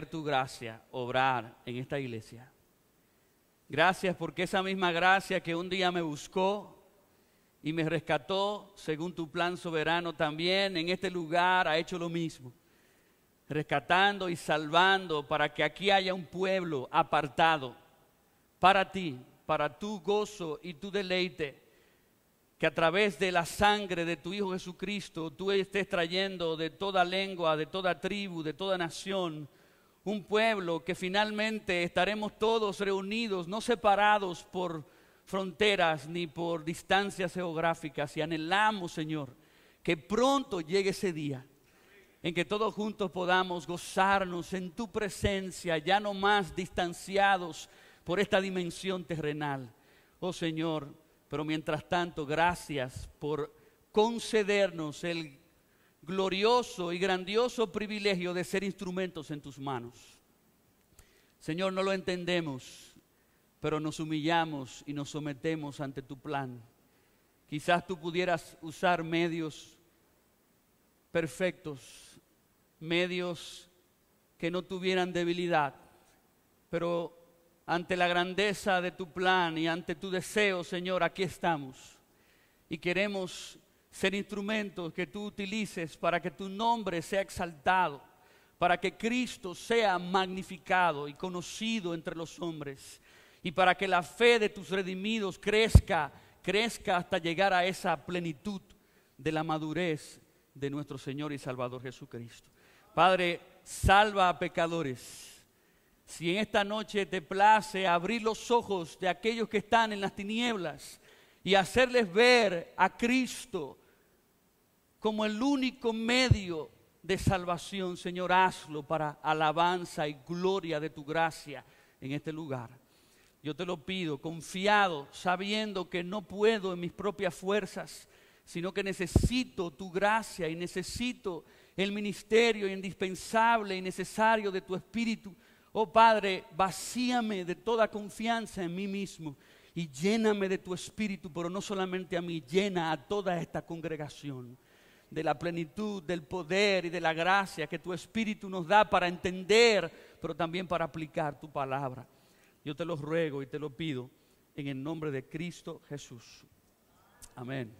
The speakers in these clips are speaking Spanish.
tu gracia obrar en esta iglesia. Gracias porque esa misma gracia que un día me buscó y me rescató según tu plan soberano, también en este lugar ha hecho lo mismo, rescatando y salvando para que aquí haya un pueblo apartado para ti, para tu gozo y tu deleite, que a través de la sangre de tu Hijo Jesucristo tú estés trayendo de toda lengua, de toda tribu, de toda nación, un pueblo que finalmente estaremos todos reunidos, no separados por fronteras ni por distancias geográficas, y anhelamos, Señor, que pronto llegue ese día en que todos juntos podamos gozarnos en tu presencia, ya no más distanciados por esta dimensión terrenal. Oh Señor, pero mientras tanto, gracias por concedernos el glorioso y grandioso privilegio de ser instrumentos en tus manos. Señor, no lo entendemos, pero nos humillamos y nos sometemos ante tu plan. Quizás tú pudieras usar medios perfectos, medios que no tuvieran debilidad, pero ante la grandeza de tu plan y ante tu deseo, Señor, aquí estamos y queremos ser instrumentos que tú utilices para que tu nombre sea exaltado, para que Cristo sea magnificado y conocido entre los hombres, y para que la fe de tus redimidos crezca hasta llegar a esa plenitud de la madurez de nuestro Señor y Salvador Jesucristo. Padre, salva a pecadores. Si en esta noche te place abrir los ojos de aquellos que están en las tinieblas y hacerles ver a Cristo como el único medio de salvación, Señor, hazlo para alabanza y gloria de tu gracia en este lugar. Yo te lo pido, confiado, sabiendo que no puedo en mis propias fuerzas, sino que necesito tu gracia y necesito el ministerio indispensable y necesario de tu Espíritu. Oh Padre, vacíame de toda confianza en mí mismo y lléname de tu Espíritu, pero no solamente a mí, llena a toda esta congregación de la plenitud, del poder y de la gracia que tu Espíritu nos da para entender, pero también para aplicar tu palabra. Yo te lo ruego y te lo pido en el nombre de Cristo Jesús. Amén.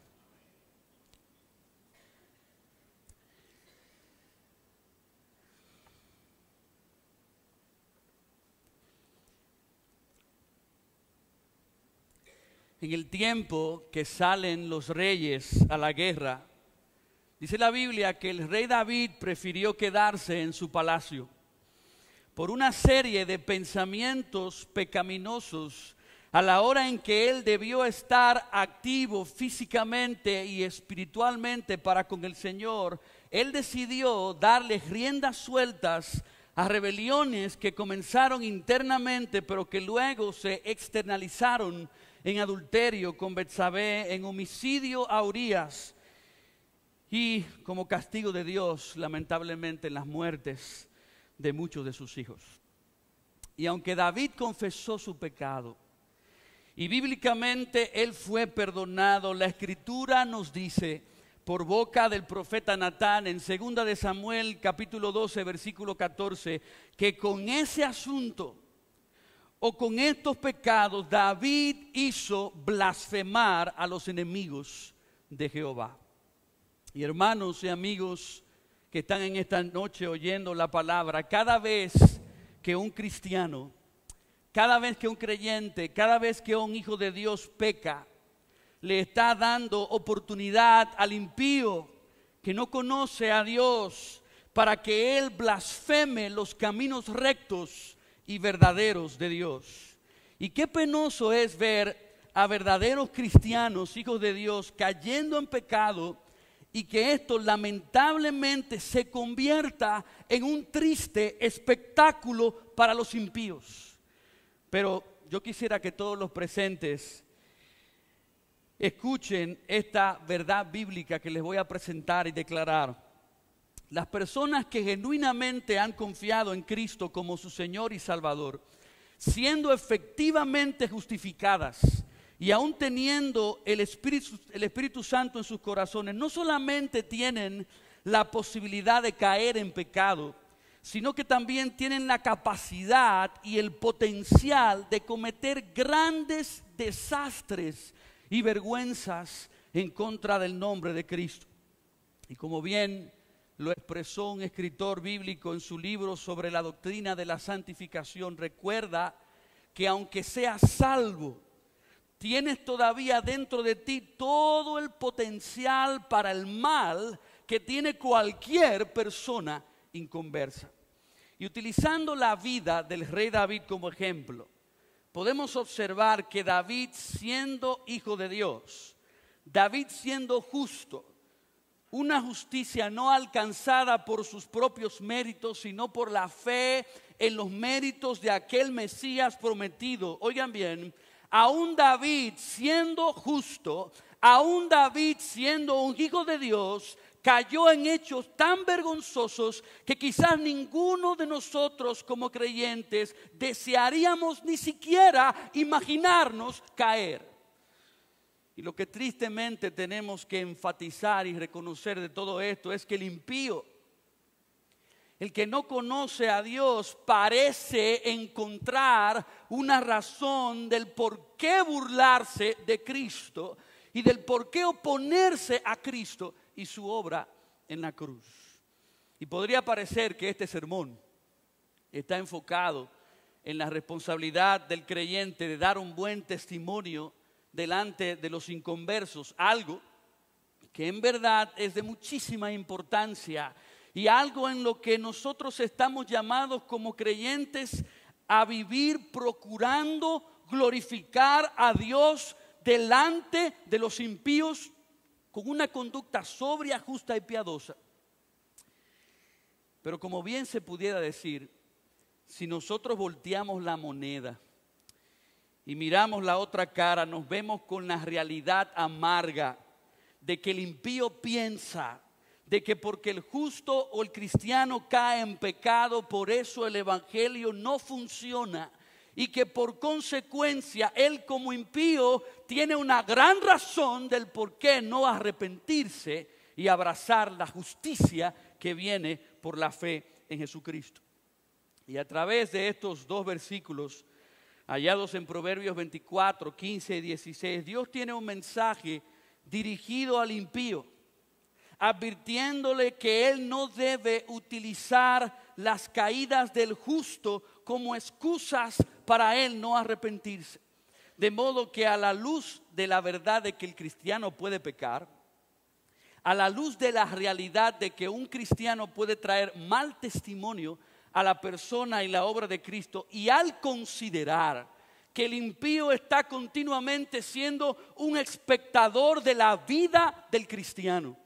En el tiempo que salen los reyes a la guerra, dice la Biblia que el rey David prefirió quedarse en su palacio por una serie de pensamientos pecaminosos a la hora en que él debió estar activo físicamente y espiritualmente para con el Señor. Él decidió darle riendas sueltas a rebeliones que comenzaron internamente, pero que luego se externalizaron en adulterio con Betsabé, en homicidio a Urías y como castigo de Dios, lamentablemente, en las muertes de muchos de sus hijos. Y aunque David confesó su pecado y bíblicamente él fue perdonado, la Escritura nos dice por boca del profeta Natán en 2 de Samuel capítulo 12 versículo 14 que con ese asunto o con estos pecados David hizo blasfemar a los enemigos de Jehová. Y hermanos y amigos que están en esta noche oyendo la palabra, cada vez que un cristiano, cada vez que un creyente, cada vez que un hijo de Dios peca, le está dando oportunidad al impío que no conoce a Dios para que él blasfeme los caminos rectos y verdaderos de Dios. Y qué penoso es ver a verdaderos cristianos, hijos de Dios, cayendo en pecado y que esto lamentablemente se convierta en un triste espectáculo para los impíos. Pero yo quisiera que todos los presentes escuchen esta verdad bíblica que les voy a presentar y declarar. Las personas que genuinamente han confiado en Cristo como su Señor y Salvador, siendo efectivamente justificadas y aún teniendo el Espíritu Santo en sus corazones, no solamente tienen la posibilidad de caer en pecado, sino que también tienen la capacidad y el potencial de cometer grandes desastres y vergüenzas en contra del nombre de Cristo. Y como bien lo expresó un escritor bíblico en su libro sobre la doctrina de la santificación, recuerda que aunque seas salvo, tienes todavía dentro de ti todo el potencial para el mal que tiene cualquier persona inconversa. Y utilizando la vida del rey David como ejemplo, podemos observar que David, siendo hijo de Dios, David siendo justo, una justicia no alcanzada por sus propios méritos, sino por la fe en los méritos de aquel Mesías prometido. Oigan bien, aún David siendo justo, aún David siendo un hijo de Dios, cayó en hechos tan vergonzosos que quizás ninguno de nosotros como creyentes desearíamos ni siquiera imaginarnos caer. Y lo que tristemente tenemos que enfatizar y reconocer de todo esto es que el impío, el que no conoce a Dios, parece encontrar una razón del por qué burlarse de Cristo y del por qué oponerse a Cristo y su obra en la cruz. Y podría parecer que este sermón está enfocado en la responsabilidad del creyente de dar un buen testimonio delante de los inconversos, algo que en verdad es de muchísima importancia y algo en lo que nosotros estamos llamados como creyentes a vivir procurando glorificar a Dios delante de los impíos con una conducta sobria, justa y piadosa. Pero como bien se pudiera decir, si nosotros volteamos la moneda y miramos la otra cara, nos vemos con la realidad amarga de que el impío piensa de que porque el justo o el cristiano cae en pecado, por eso el evangelio no funciona. Y que por consecuencia él como impío tiene una gran razón del por qué no arrepentirse y abrazar la justicia que viene por la fe en Jesucristo. Y a través de estos dos versículos hallados en Proverbios 24, 15 y 16, Dios tiene un mensaje dirigido al impío, advirtiéndole que él no debe utilizar las caídas del justo como excusas para él no arrepentirse. De modo que a la luz de la verdad de que el cristiano puede pecar, a la luz de la realidad de que un cristiano puede traer mal testimonio a la persona y la obra de Cristo, y al considerar que el impío está continuamente siendo un espectador de la vida del cristiano,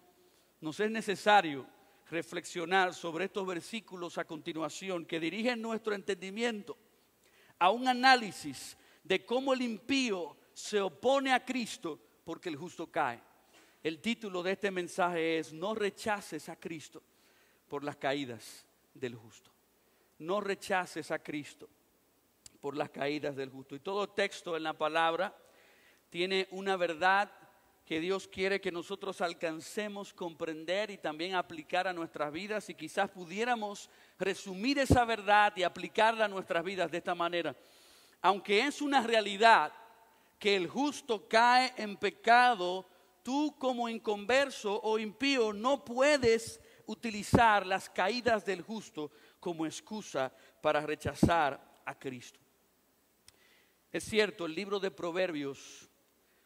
nos es necesario reflexionar sobre estos versículos a continuación que dirigen nuestro entendimiento a un análisis de cómo el impío se opone a Cristo porque el justo cae. El título de este mensaje es: no rechaces a Cristo por las caídas del justo. No rechaces a Cristo por las caídas del justo. Y todo texto en la palabra tiene una verdad que Dios quiere que nosotros alcancemos comprender y también aplicar a nuestras vidas, y quizás pudiéramos resumir esa verdad y aplicarla a nuestras vidas de esta manera. Aunque es una realidad que el justo cae en pecado, tú como inconverso o impío no puedes utilizar las caídas del justo como excusa para rechazar a Cristo. Es cierto, el libro de Proverbios,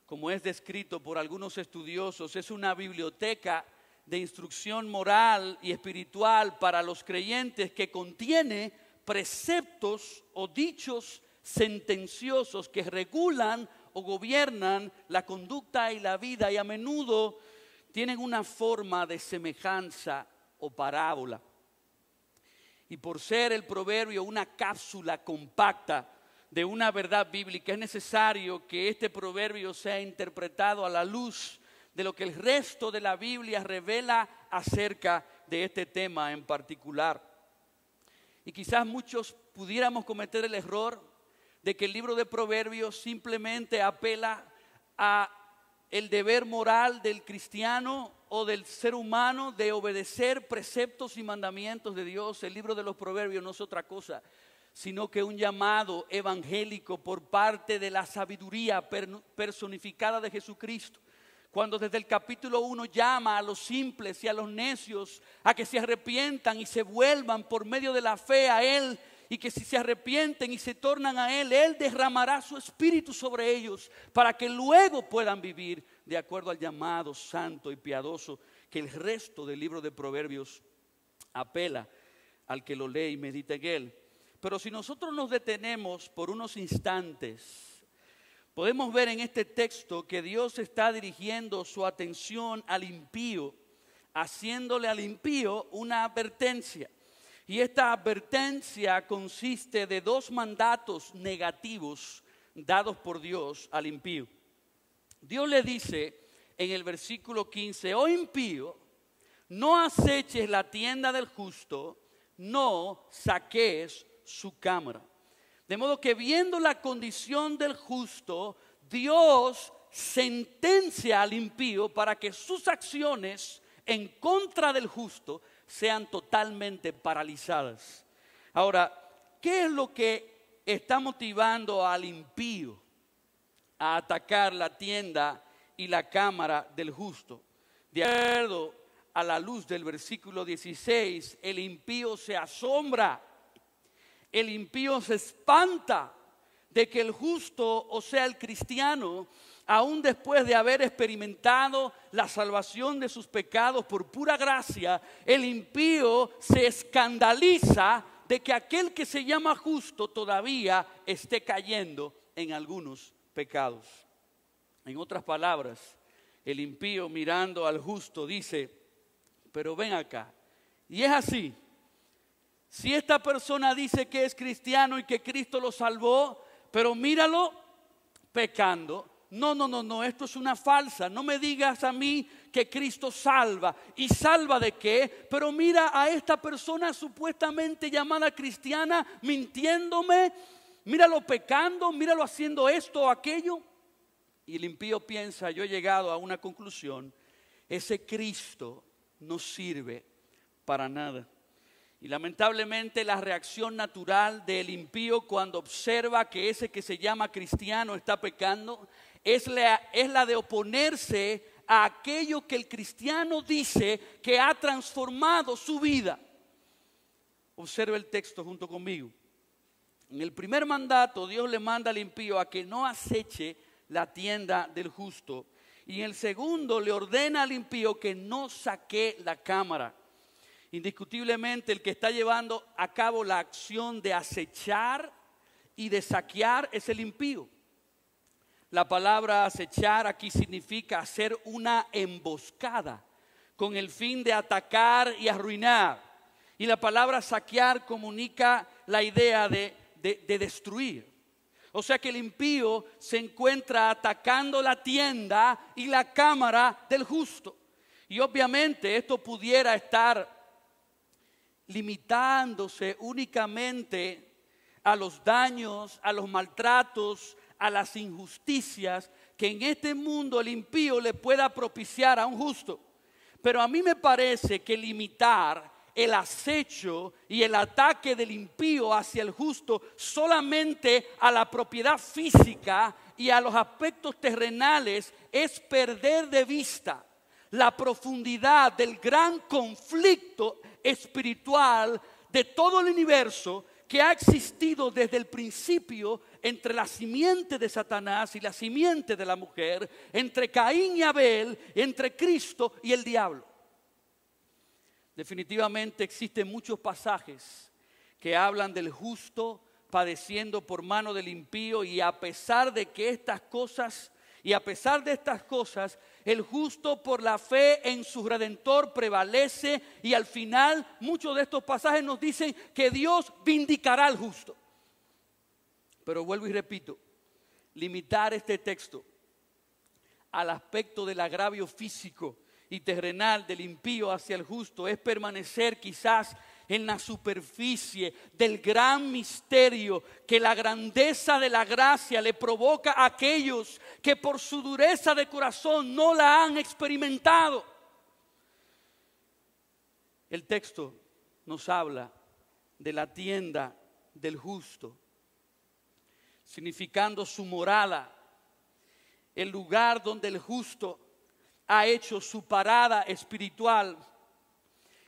como es descrito por algunos estudiosos, es una biblioteca de instrucción moral y espiritual para los creyentes que contiene preceptos o dichos sentenciosos que regulan o gobiernan la conducta y la vida, y a menudo tienen una forma de semejanza o parábola. Y por ser el proverbio una cápsula compacta de una verdad bíblica, es necesario que este proverbio sea interpretado a la luz de lo que el resto de la Biblia revela acerca de este tema en particular. Y quizás muchos pudiéramos cometer el error de que el libro de Proverbios simplemente apela a el deber moral del cristiano o del ser humano de obedecer preceptos y mandamientos de Dios. El libro de los Proverbios no es otra cosa, sino que un llamado evangélico por parte de la sabiduría personificada de Jesucristo. Cuando desde el capítulo 1 llama a los simples y a los necios a que se arrepientan y se vuelvan por medio de la fe a Él, y que si se arrepienten y se tornan a Él, Él derramará su espíritu sobre ellos para que luego puedan vivir de acuerdo al llamado santo y piadoso que el resto del libro de Proverbios apela al que lo lee y medita en él. Pero si nosotros nos detenemos por unos instantes, podemos ver en este texto que Dios está dirigiendo su atención al impío, haciéndole al impío una advertencia. Y esta advertencia consiste de dos mandatos negativos dados por Dios al impío. Dios le dice en el versículo 15: oh impío, no aceches la tienda del justo, no saques su cámara. De modo que viendo la condición del justo, Dios sentencia al impío para que sus acciones en contra del justo sean totalmente paralizadas. Ahora, ¿qué es lo que está motivando al impío a atacar la tienda y la cámara del justo? De acuerdo a la luz del versículo 16, el impío se asombra, el impío se espanta de que el justo, o sea el cristiano, aún después de haber experimentado la salvación de sus pecados por pura gracia, el impío se escandaliza de que aquel que se llama justo todavía esté cayendo en algunos pecados. En otras palabras, el impío mirando al justo dice: pero ven acá, y es así, si esta persona dice que es cristiano y que Cristo lo salvó, pero míralo pecando. No, esto es una falsa. No me digas a mí que Cristo salva. ¿Y salva de qué? Pero mira a esta persona supuestamente llamada cristiana mintiéndome. Míralo pecando, míralo haciendo esto o aquello. Y el impío piensa: yo he llegado a una conclusión. Ese Cristo no sirve para nada. Y lamentablemente la reacción natural del impío cuando observa que ese que se llama cristiano está pecando es la de oponerse a aquello que el cristiano dice que ha transformado su vida. Observe el texto junto conmigo. En el primer mandato, Dios le manda al impío a que no aceche la tienda del justo. Y en el segundo le ordena al impío que no saque la cámara. Indiscutiblemente el que está llevando a cabo la acción de acechar y de saquear es el impío. La palabra acechar aquí significa hacer una emboscada con el fin de atacar y arruinar. Y la palabra saquear comunica la idea de destruir. O sea que el impío se encuentra atacando la tienda y la cámara del justo. Y obviamente esto pudiera estar limitándose únicamente a los daños, a los maltratos, a las injusticias que en este mundo el impío le pueda propiciar a un justo. Pero a mí me parece que limitar el acecho y el ataque del impío hacia el justo solamente a la propiedad física y a los aspectos terrenales es perder de vista la profundidad del gran conflicto espiritual de todo el universo que ha existido desde el principio entre la simiente de Satanás y la simiente de la mujer, entre Caín y Abel, entre Cristo y el diablo. Definitivamente existen muchos pasajes que hablan del justo padeciendo por mano del impío, y a pesar de estas cosas, el justo por la fe en su Redentor prevalece, y al final muchos de estos pasajes nos dicen que Dios vindicará al justo. Pero vuelvo y repito, limitar este texto al aspecto del agravio físico y terrenal del impío hacia el justo es permanecer quizás en la superficie del gran misterio que la grandeza de la gracia le provoca a aquellos que por su dureza de corazón no la han experimentado. El texto nos habla de la tienda del justo, significando su morada, el lugar donde el justo ha hecho su parada espiritual,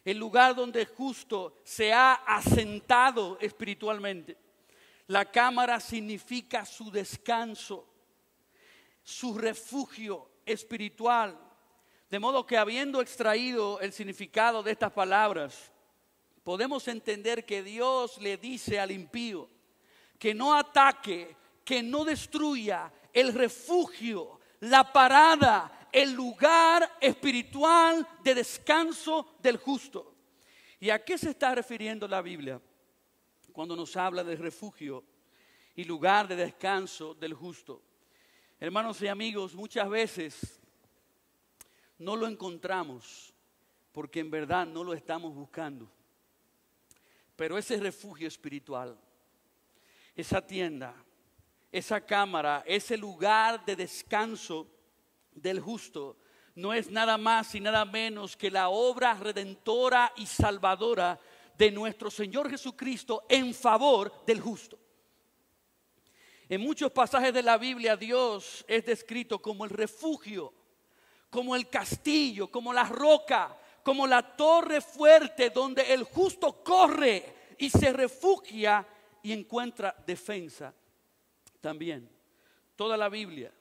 el lugar donde el justo se ha asentado espiritualmente. La cámara significa su descanso, su refugio espiritual. De modo que, habiendo extraído el significado de estas palabras, podemos entender que Dios le dice al impío que no ataque, que no destruya el refugio, la parada, el lugar espiritual de descanso del justo. ¿Y a qué se está refiriendo la Biblia cuando nos habla del refugio y lugar de descanso del justo? Hermanos y amigos, muchas veces no lo encontramos porque en verdad no lo estamos buscando. Pero ese refugio espiritual, esa tienda, esa cámara, ese lugar de descanso del justo, no es nada más y nada menos que la obra redentora y salvadora de nuestro Señor Jesucristo en favor del justo. En muchos pasajes de la Biblia, Dios es descrito como el refugio, como el castillo, como la roca, como la torre fuerte donde el justo corre y se refugia y encuentra defensa. También, toda la Biblia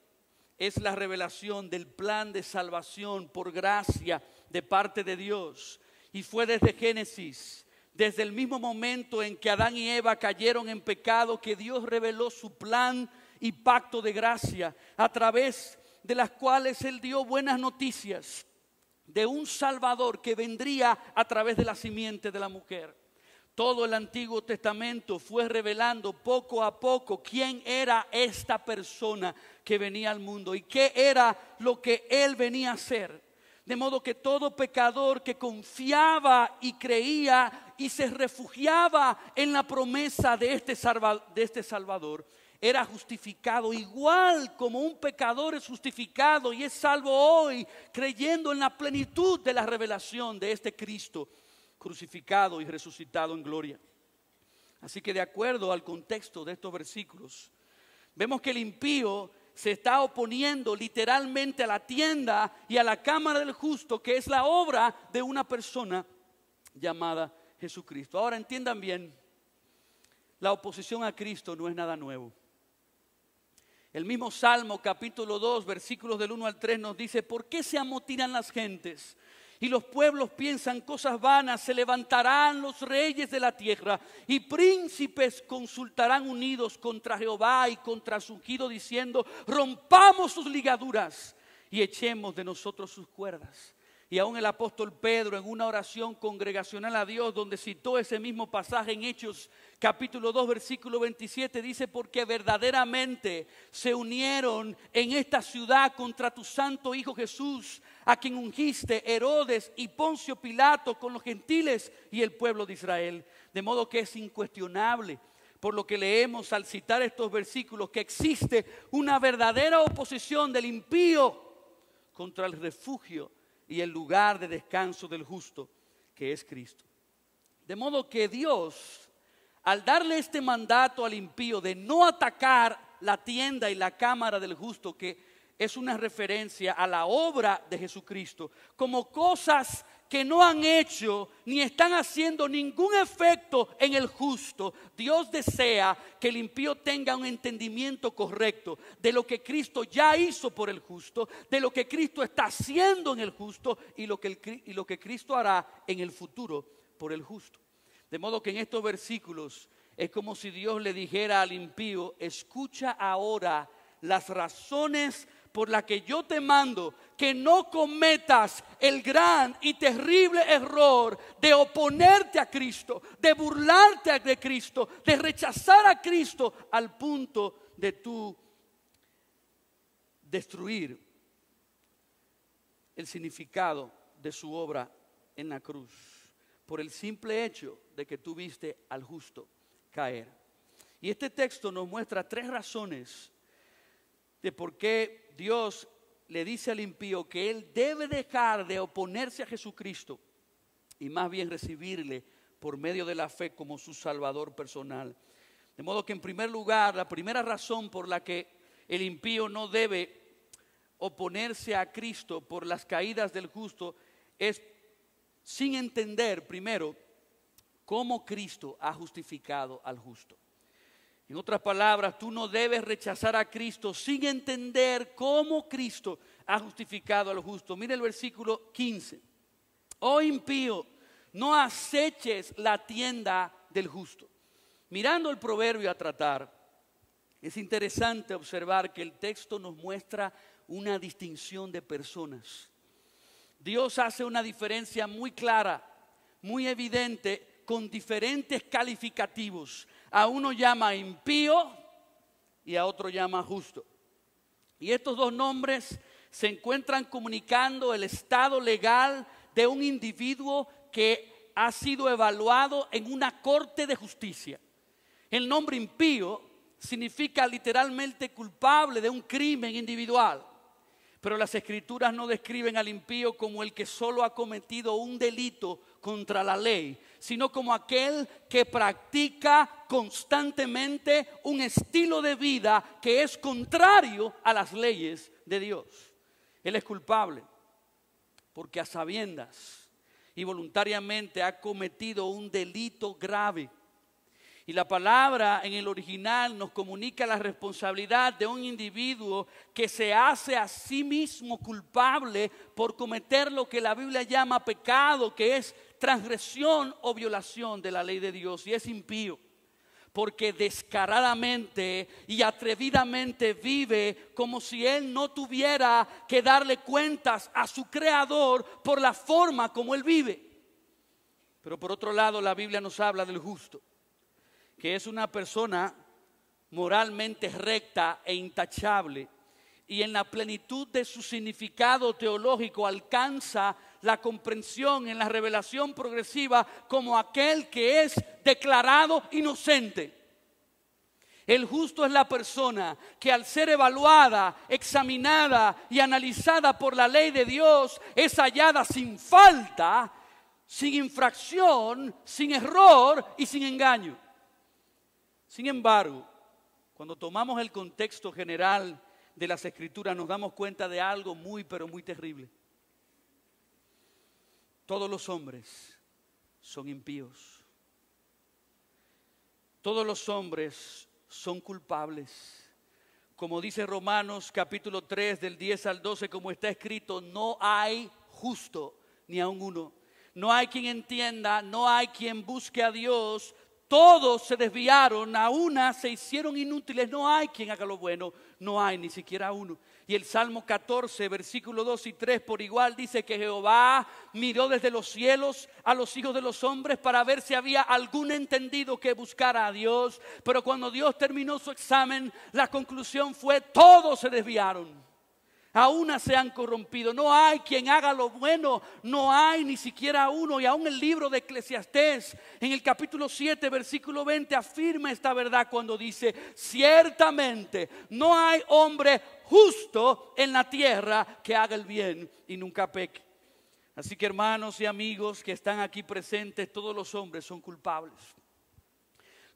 es la revelación del plan de salvación por gracia de parte de Dios. Y fue desde Génesis, desde el mismo momento en que Adán y Eva cayeron en pecado, que Dios reveló su plan y pacto de gracia, a través de las cuales Él dio buenas noticias de un Salvador que vendría a través de la simiente de la mujer. Todo el Antiguo Testamento fue revelando poco a poco quién era esta persona que venía al mundo y qué era lo que Él venía a hacer. De modo que todo pecador que confiaba y creía y se refugiaba en la promesa de este Salvador, era justificado igual como un pecador es justificado y es salvo hoy, creyendo en la plenitud de la revelación de este Cristo crucificado y resucitado en gloria. Así que, de acuerdo al contexto de estos versículos, vemos que el impío se está oponiendo literalmente a la tienda y a la cámara del justo, que es la obra de una persona llamada Jesucristo. Ahora entiendan bien, la oposición a Cristo no es nada nuevo. El mismo Salmo capítulo 2 versículos del 1 al 3 nos dice: ¿por qué se amotinan las gentes y los pueblos piensan cosas vanas? Se levantarán los reyes de la tierra y príncipes consultarán unidos contra Jehová y contra su ungido, diciendo: rompamos sus ligaduras y echemos de nosotros sus cuerdas. Y aún el apóstol Pedro, en una oración congregacional a Dios, donde citó ese mismo pasaje en Hechos capítulo 2 versículo 27, dice: porque verdaderamente se unieron en esta ciudad contra tu santo Hijo Jesús, a quien ungiste Herodes y Poncio Pilato con los gentiles y el pueblo de Israel. De modo que es incuestionable, por lo que leemos al citar estos versículos, que existe una verdadera oposición del impío contra el refugio y el lugar de descanso del justo, que es Cristo. De modo que Dios, al darle este mandato al impío de no atacar la tienda y la cámara del justo, que es una referencia a la obra de Jesucristo, como cosas que no han hecho ni están haciendo ningún efecto en el justo, Dios desea que el impío tenga un entendimiento correcto de lo que Cristo ya hizo por el justo, de lo que Cristo está haciendo en el justo y lo que Cristo hará en el futuro por el justo. De modo que en estos versículos es como si Dios le dijera al impío: escucha ahora las razones por las que yo te mando que no cometas el gran y terrible error de oponerte a Cristo, de burlarte de Cristo, de rechazar a Cristo al punto de tú destruir el significado de su obra en la cruz, por el simple hecho de que tú viste al justo caer. Y este texto nos muestra tres razones de por qué Dios le dice al impío que él debe dejar de oponerse a Jesucristo y más bien recibirle por medio de la fe como su Salvador personal. De modo que en primer lugar, la primera razón por la que el impío no debe oponerse a Cristo por las caídas del justo es sin entender primero cómo Cristo ha justificado al justo. En otras palabras, tú no debes rechazar a Cristo sin entender cómo Cristo ha justificado al justo. Mira el versículo 15. Oh impío, no aceches la tienda del justo. Mirando el proverbio a tratar, es interesante observar que el texto nos muestra una distinción de personas. Dios hace una diferencia muy clara, muy evidente, con diferentes calificativos. A uno llama impío y a otro llama justo. Y estos dos nombres se encuentran comunicando el estado legal de un individuo que ha sido evaluado en una corte de justicia. El nombre impío significa literalmente culpable de un crimen individual. Pero las Escrituras no describen al impío como el que solo ha cometido un delito contra la ley, sino como aquel que practica constantemente un estilo de vida que es contrario a las leyes de Dios. Él es culpable porque a sabiendas y voluntariamente ha cometido un delito grave. Y la palabra en el original nos comunica la responsabilidad de un individuo que se hace a sí mismo culpable por cometer lo que la Biblia llama pecado, que es transgresión o violación de la ley de Dios. Y es impío porque descaradamente y atrevidamente vive como si él no tuviera que darle cuentas a su Creador por la forma como él vive. Pero por otro lado, la Biblia nos habla del justo, que es una persona moralmente recta e intachable, y en la plenitud de su significado teológico alcanza la comprensión en la revelación progresiva como aquel que es declarado inocente. El justo es la persona que al ser evaluada, examinada y analizada por la ley de Dios es hallada sin falta, sin infracción, sin error y sin engaño. Sin embargo, cuando tomamos el contexto general de las Escrituras nos damos cuenta de algo muy, pero muy terrible. Todos los hombres son impíos. Todos los hombres son culpables. Como dice Romanos capítulo 3 del 10 al 12, como está escrito, no hay justo ni aun uno. No hay quien entienda, no hay quien busque a Dios. Todos se desviaron, a una se hicieron inútiles, no hay quien haga lo bueno, no hay ni siquiera uno. Y el Salmo 14, versículos 2 y 3 por igual dice que Jehová miró desde los cielos a los hijos de los hombres para ver si había algún entendido que buscara a Dios. Pero cuando Dios terminó su examen, la conclusión fue: todos se desviaron. A una se han corrompido, no hay quien haga lo bueno, no hay ni siquiera uno. Y aún el libro de Eclesiastés, en el capítulo 7, versículo 20, afirma esta verdad cuando dice: ciertamente no hay hombre justo en la tierra que haga el bien y nunca peque. Así que hermanos y amigos que están aquí presentes, todos los hombres son culpables.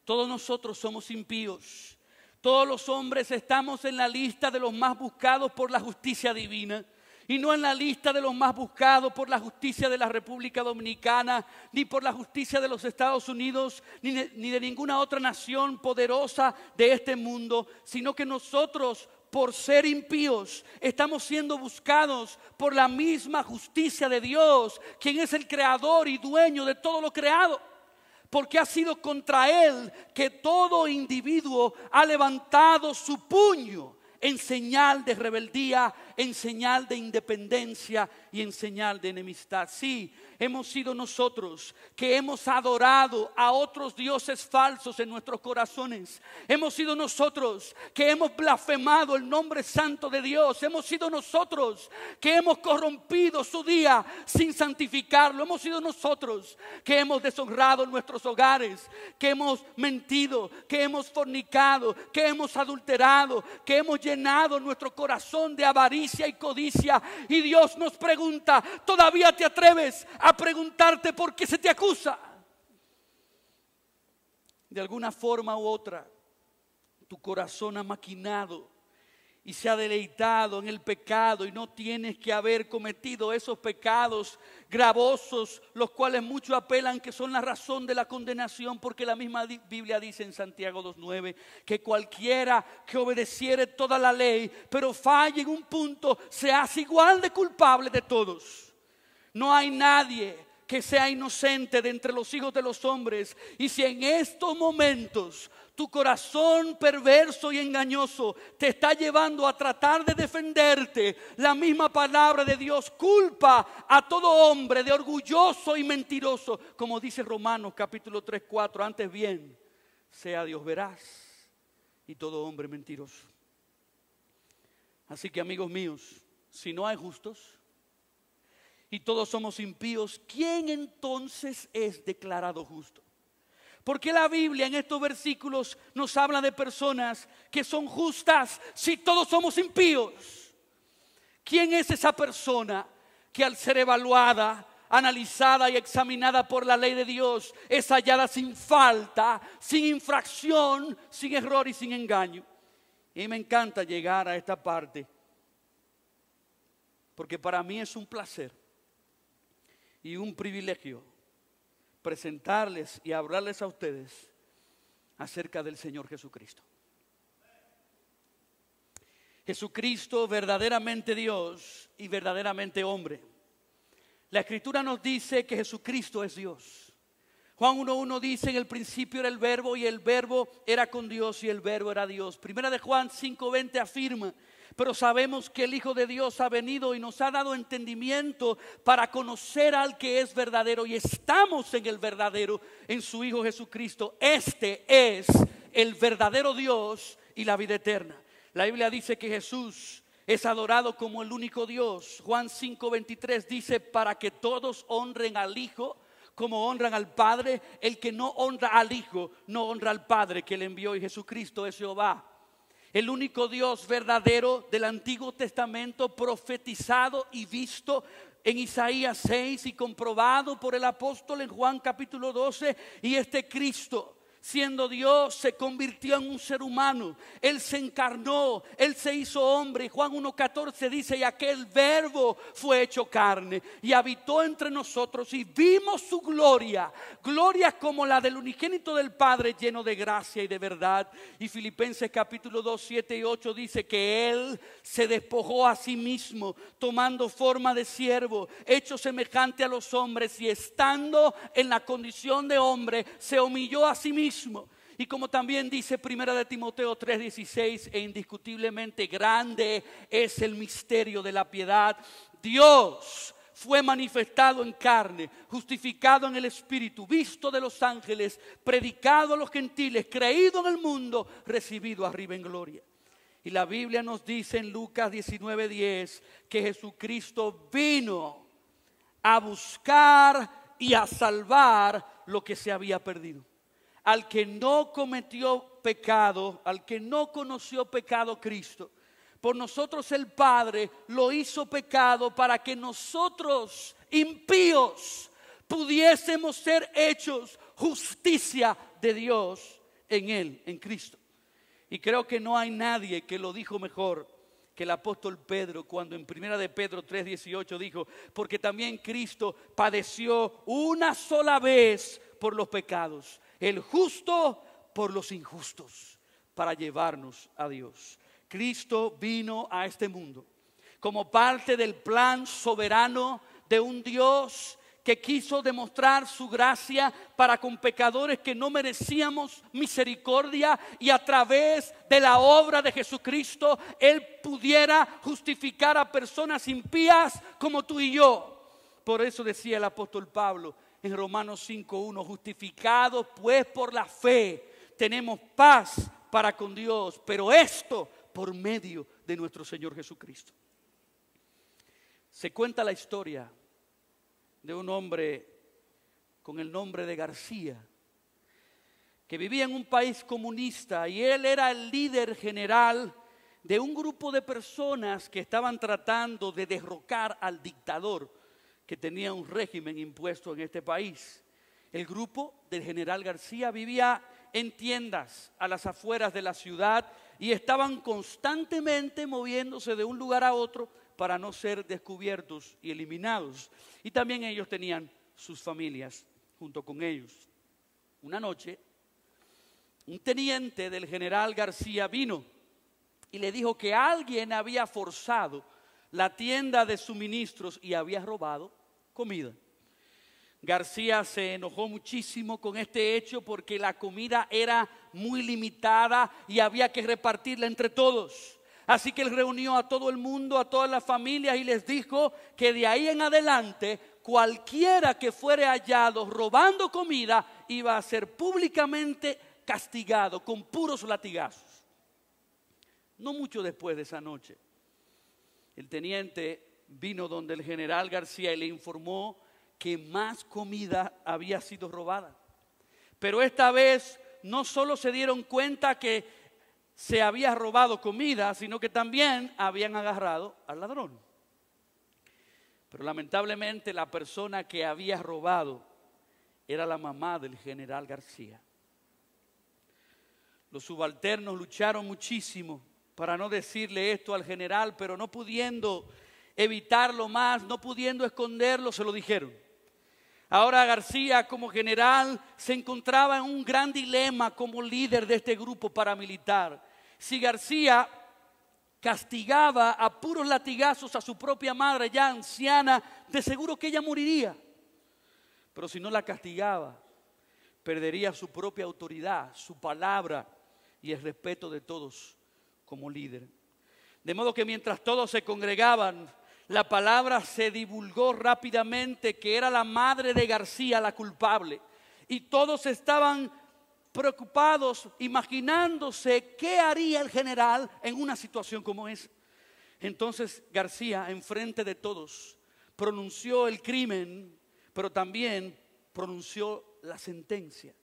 Todos nosotros somos impíos. Todos los hombres estamos en la lista de los más buscados por la justicia divina, y no en la lista de los más buscados por la justicia de la República Dominicana, ni por la justicia de los Estados Unidos, ni de ninguna otra nación poderosa de este mundo, sino que nosotros, por ser impíos, estamos siendo buscados por la misma justicia de Dios, quien es el creador y dueño de todo lo creado. Porque ha sido contra Él que todo individuo ha levantado su puño en señal de rebeldía, en señal de independencia y en señal de enemistad. Sí, hemos sido nosotros que hemos adorado a otros dioses falsos en nuestros corazones. Hemos sido nosotros que hemos blasfemado el nombre santo de Dios. Hemos sido nosotros que hemos corrompido su día sin santificarlo. Hemos sido nosotros que hemos deshonrado nuestros hogares, que hemos mentido, que hemos fornicado, que hemos adulterado, que hemos llenado nuestro corazón de avaricia avaricia y codicia. Y Dios nos pregunta, ¿todavía te atreves a preguntarte por qué se te acusa? De alguna forma u otra, tu corazón ha maquinado y se ha deleitado en el pecado, y no tienes que haber cometido esos pecados gravosos, los cuales muchos apelan que son la razón de la condenación, porque la misma Biblia dice en Santiago 2:9 que cualquiera que obedeciere toda la ley, pero falle en un punto, se hace igual de culpable de todos. No hay nadie que sea inocente de entre los hijos de los hombres. Y si en estos momentos tu corazón perverso y engañoso te está llevando a tratar de defenderte, la misma palabra de Dios culpa a todo hombre de orgulloso y mentiroso, como dice Romanos capítulo 3:4. Antes bien, sea Dios veraz y todo hombre mentiroso. Así que, amigos míos, si no hay justos y todos somos impíos, ¿quién entonces es declarado justo? Porque la Biblia en estos versículos nos habla de personas que son justas si todos somos impíos. ¿Quién es esa persona que al ser evaluada, analizada y examinada por la ley de Dios es hallada sin falta, sin infracción, sin error y sin engaño? Y me encanta llegar a esta parte, porque para mí es un placer y un privilegio presentarles y hablarles a ustedes acerca del Señor Jesucristo. Jesucristo, verdaderamente Dios y verdaderamente hombre. La Escritura nos dice que Jesucristo es Dios. Juan 1:1 dice: en el principio era el verbo, y el verbo era con Dios, y el verbo era Dios. Primera de Juan 5:20 afirma: pero sabemos que el Hijo de Dios ha venido y nos ha dado entendimiento para conocer al que es verdadero, y estamos en el verdadero, en su Hijo Jesucristo. Este es el verdadero Dios y la vida eterna. La Biblia dice que Jesús es adorado como el único Dios. Juan 5:23 dice: para que todos honren al Hijo como honran al Padre. El que no honra al Hijo no honra al Padre que le envió. Y Jesucristo es Jehová, el único Dios verdadero del Antiguo Testamento, profetizado y visto en Isaías 6 y comprobado por el apóstol en Juan capítulo 12. Y este Cristo, siendo Dios, se convirtió en un ser humano. Él se encarnó, Él se hizo hombre. Juan 1:14 dice: y aquel verbo fue hecho carne y habitó entre nosotros, y vimos su gloria, gloria como la del unigénito del Padre, lleno de gracia y de verdad. Y Filipenses capítulo 2, 7 y 8 dice que Él se despojó a sí mismo, tomando forma de siervo, hecho semejante a los hombres, y estando en la condición de hombre, se humilló a sí mismo. Y como también dice Primera de Timoteo 3:16: e indiscutiblemente grande es el misterio de la piedad. Dios fue manifestado en carne, justificado en el Espíritu, visto de los ángeles, predicado a los gentiles, creído en el mundo, recibido arriba en gloria. Y la Biblia nos dice en Lucas 19:10 que Jesucristo vino a buscar y a salvar lo que se había perdido. Al que no cometió pecado, al que no conoció pecado, Cristo, por nosotros el Padre lo hizo pecado para que nosotros, impíos, pudiésemos ser hechos justicia de Dios en Él, en Cristo. Y creo que no hay nadie que lo dijo mejor que el apóstol Pedro, cuando en Primera de Pedro 3:18 dijo: porque también Cristo padeció una sola vez por los pecados, el justo por los injustos, para llevarnos a Dios. Cristo vino a este mundo como parte del plan soberano de un Dios que quiso demostrar su gracia para con pecadores que no merecíamos misericordia, y a través de la obra de Jesucristo Él pudiera justificar a personas impías como tú y yo. Por eso decía el apóstol Pablo en Romanos 5:1: justificados pues por la fe tenemos paz para con Dios, pero esto por medio de nuestro Señor Jesucristo. Se cuenta la historia de un hombre con el nombre de García, que vivía en un país comunista, y él era el líder general de un grupo de personas que estaban tratando de derrocar al dictador que tenía un régimen impuesto en este país. El grupo del general García vivía en tiendas a las afueras de la ciudad y estaban constantemente moviéndose de un lugar a otro para no ser descubiertos y eliminados. Y también ellos tenían sus familias junto con ellos. Una noche, un teniente del general García vino y le dijo que alguien había forzado la tienda de suministros y había robado comida. García se enojó muchísimo con este hecho porque la comida era muy limitada y había que repartirla entre todos. Así que él reunió a todo el mundo, a todas las familias y les dijo que de ahí en adelante cualquiera que fuere hallado robando comida iba a ser públicamente castigado con puros latigazos. No mucho después de esa noche, el teniente vino donde el general García y le informó que más comida había sido robada. Pero esta vez no solo se dieron cuenta que se había robado comida, sino que también habían agarrado al ladrón. Pero lamentablemente la persona que había robado era la mamá del general García. Los subalternos lucharon muchísimo para no decirle esto al general, pero no pudiendo evitarlo más, no pudiendo esconderlo, se lo dijeron. Ahora García como general se encontraba en un gran dilema como líder de este grupo paramilitar. Si García castigaba a puros latigazos a su propia madre ya anciana, de seguro que ella moriría. Pero si no la castigaba, perdería su propia autoridad, su palabra y el respeto de todos como líder. De modo que mientras todos se congregaban, la palabra se divulgó rápidamente que era la madre de García la culpable. Y todos estaban preocupados, imaginándose qué haría el general en una situación como esa. Entonces García, enfrente de todos, pronunció el crimen, pero también pronunció la sentencia.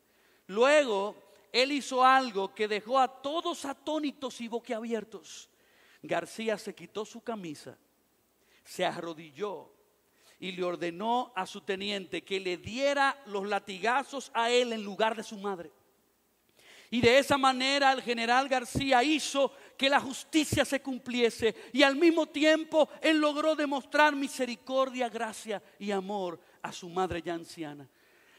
Luego, él hizo algo que dejó a todos atónitos y boquiabiertos. García se quitó su camisa, se arrodilló y le ordenó a su teniente que le diera los latigazos a él en lugar de su madre. Y de esa manera el general García hizo que la justicia se cumpliese y al mismo tiempo él logró demostrar misericordia, gracia y amor a su madre ya anciana.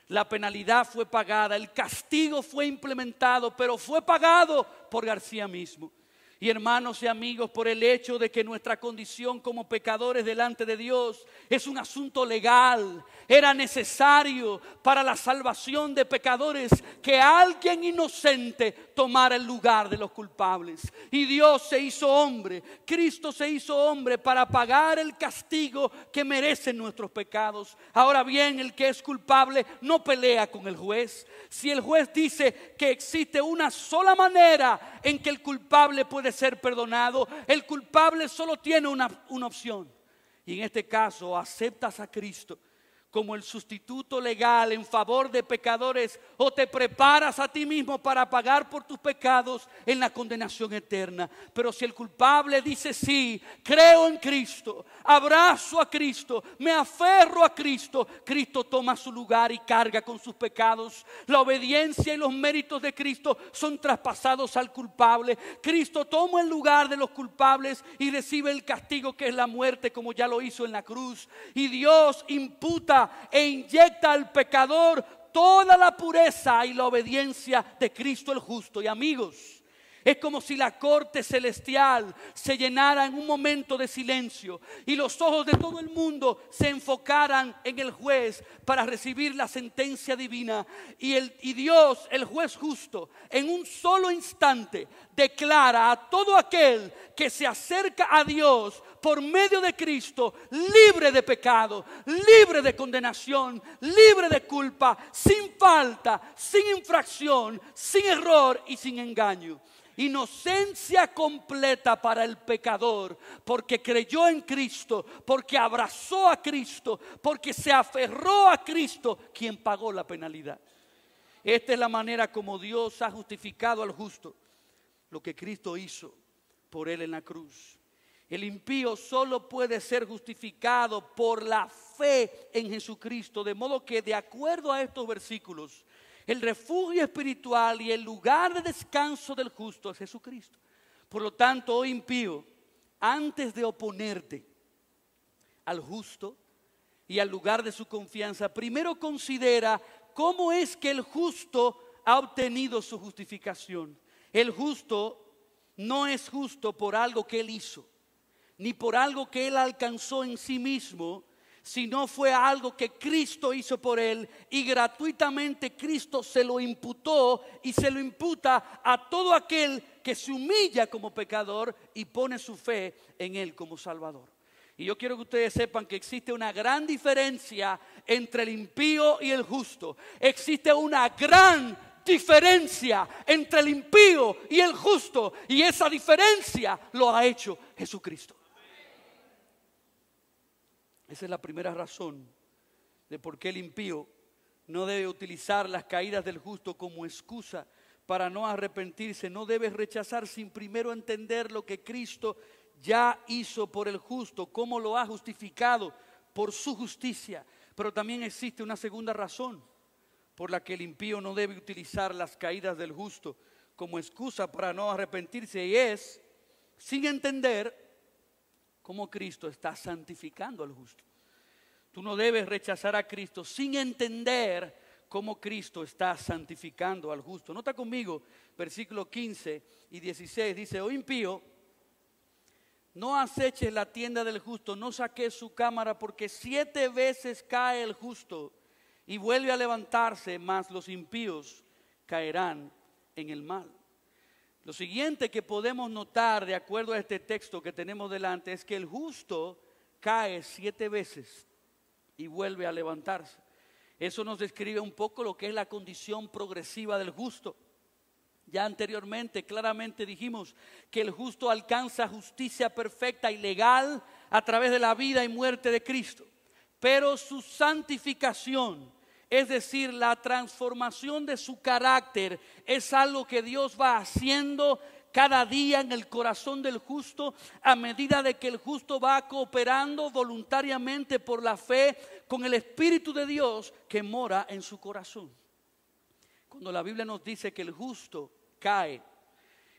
La penalidad fue pagada, el castigo fue implementado, pero fue pagado por García mismo. Y hermanos y amigos, por el hecho de que nuestra condición como pecadores delante de Dios es un asunto legal, era necesario para la salvación de pecadores que alguien inocente tomara el lugar de los culpables. Y Dios se hizo hombre, Cristo se hizo hombre para pagar el castigo que merecen nuestros pecados. Ahora bien, el que es culpable no pelea con el juez. Si el juez dice que existe una sola manera en que el culpable puede ser perdonado, el culpable solo tiene una opción. Y en este caso aceptas a Cristo como el sustituto legal en favor de pecadores, o te preparas a ti mismo para pagar por tus pecados en la condenación eterna. Pero si el culpable dice sí, creo en Cristo, abrazo a Cristo, me aferro a Cristo, Cristo toma su lugar y carga con sus pecados. La obediencia y los méritos de Cristo son traspasados al culpable. Cristo toma el lugar de los culpables y recibe el castigo que es la muerte, como ya lo hizo en la cruz. Y Dios imputa e inyecta al pecador toda la pureza y la obediencia de Cristo el justo. Y amigos, es como si la corte celestial se llenara en un momento de silencio y los ojos de todo el mundo se enfocaran en el juez para recibir la sentencia divina. Y Dios, el juez justo, en un solo instante declara a todo aquel que se acerca a Dios por medio de Cristo libre de pecado, libre de condenación, libre de culpa, sin falta, sin infracción, sin error y sin engaño. Inocencia completa para el pecador, porque creyó en Cristo, porque abrazó a Cristo, porque se aferró a Cristo, quien pagó la penalidad. Esta es la manera como Dios ha justificado al justo. Lo que Cristo hizo por Él en la cruz. El impío solo puede ser justificado por la fe en Jesucristo. De modo que, de acuerdo a estos versículos, el refugio espiritual y el lugar de descanso del justo es Jesucristo. Por lo tanto, oh impío, antes de oponerte al justo y al lugar de su confianza, primero considera cómo es que el justo ha obtenido su justificación. El justo no es justo por algo que él hizo, ni por algo que él alcanzó en sí mismo, sino fue algo que Cristo hizo por él, y gratuitamente Cristo se lo imputó y se lo imputa a todo aquel que se humilla como pecador y pone su fe en él como Salvador. Y yo quiero que ustedes sepan que existe una gran diferencia entre el impío y el justo. Existe una gran diferencia entre el impío y el justo, y esa diferencia lo ha hecho Jesucristo. Esa es la primera razón de por qué el impío no debe utilizar las caídas del justo como excusa para no arrepentirse. No debe rechazar sin primero entender lo que Cristo ya hizo por el justo, cómo lo ha justificado por su justicia. Pero también existe una segunda razón por la que el impío no debe utilizar las caídas del justo como excusa para no arrepentirse, y es sin entender cómo Cristo está santificando al justo. Tú no debes rechazar a Cristo sin entender cómo Cristo está santificando al justo. Nota conmigo, versículos 15 y 16, dice: oh impío, no aceches la tienda del justo, no saques su cámara, porque 7 veces cae el justo y vuelve a levantarse, mas los impíos caerán en el mal. Lo siguiente que podemos notar de acuerdo a este texto que tenemos delante es que el justo cae 7 veces y vuelve a levantarse. Eso nos describe un poco lo que es la condición progresiva del justo. Ya anteriormente claramente dijimos que el justo alcanza justicia perfecta y legal a través de la vida y muerte de Cristo. Pero su santificación, es decir, la transformación de su carácter, es algo que Dios va haciendo cada día en el corazón del justo, a medida de que el justo va cooperando voluntariamente por la fe con el Espíritu de Dios que mora en su corazón. Cuando la Biblia nos dice que el justo cae,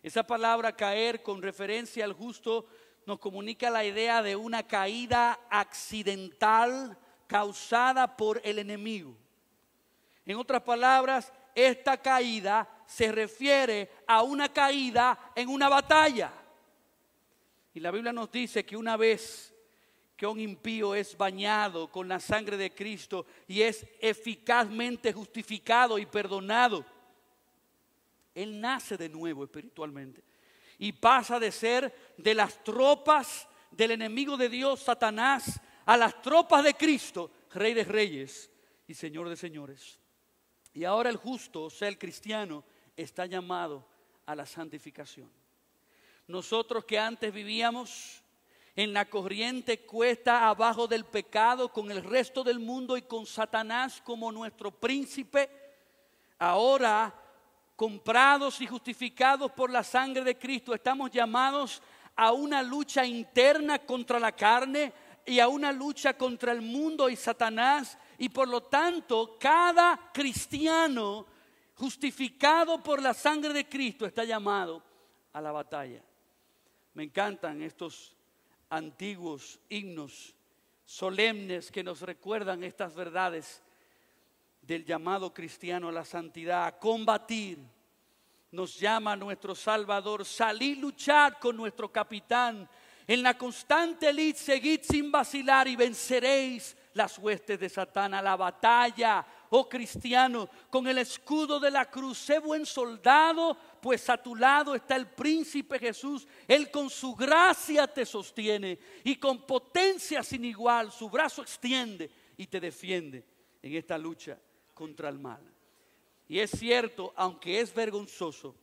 esa palabra caer, con referencia al justo, nos comunica la idea de una caída accidental causada por el enemigo. En otras palabras, esta caída se refiere a una caída en una batalla. Y la Biblia nos dice que una vez que un impío es bañado con la sangre de Cristo y es eficazmente justificado y perdonado, él nace de nuevo espiritualmente y pasa de ser de las tropas del enemigo de Dios, Satanás, a las tropas de Cristo, Rey de Reyes y Señor de Señores. Y ahora el justo, o sea el cristiano, está llamado a la santificación. Nosotros que antes vivíamos en la corriente cuesta abajo del pecado, con el resto del mundo y con Satanás como nuestro príncipe, ahora comprados y justificados por la sangre de Cristo, estamos llamados a una lucha interna contra la carne y a una lucha contra el mundo y Satanás. Y por lo tanto, cada cristiano justificado por la sangre de Cristo está llamado a la batalla. Me encantan estos antiguos himnos solemnes que nos recuerdan estas verdades del llamado cristiano a la santidad, a combatir. Nos llama nuestro Salvador: salid, luchad con nuestro capitán. En la constante lid seguid sin vacilar y venceréis las huestes de Satán. A la batalla, oh cristiano, con el escudo de la cruz. Sé buen soldado, pues a tu lado está el príncipe Jesús. Él con su gracia te sostiene y con potencia sin igual su brazo extiende y te defiende en esta lucha contra el mal. Y es cierto, aunque es vergonzoso,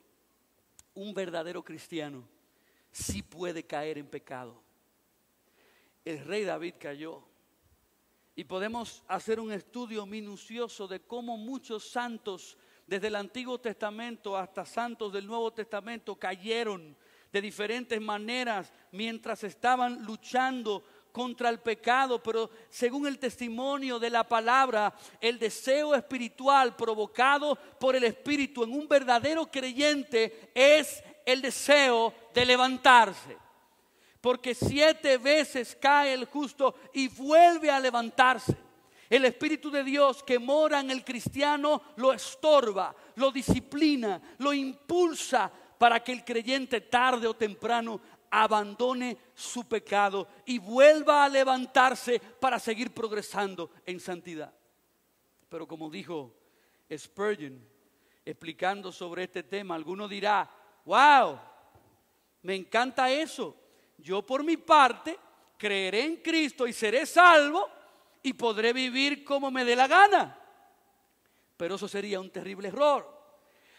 un verdadero cristiano sí puede caer en pecado. El rey David cayó. Y podemos hacer un estudio minucioso de cómo muchos santos, desde el Antiguo Testamento hasta santos del Nuevo Testamento, cayeron de diferentes maneras mientras estaban luchando contra el pecado, pero según el testimonio de la palabra, el deseo espiritual provocado por el Espíritu en un verdadero creyente es el deseo de levantarse. Porque 7 veces cae el justo y vuelve a levantarse. El Espíritu de Dios que mora en el cristiano lo estorba, lo disciplina, lo impulsa para que el creyente tarde o temprano abandone su pecado y vuelva a levantarse para seguir progresando en santidad. Pero como dijo Spurgeon, explicando sobre este tema, alguno dirá: wow, me encanta eso. Yo por mi parte creeré en Cristo y seré salvo y podré vivir como me dé la gana. Pero eso sería un terrible error,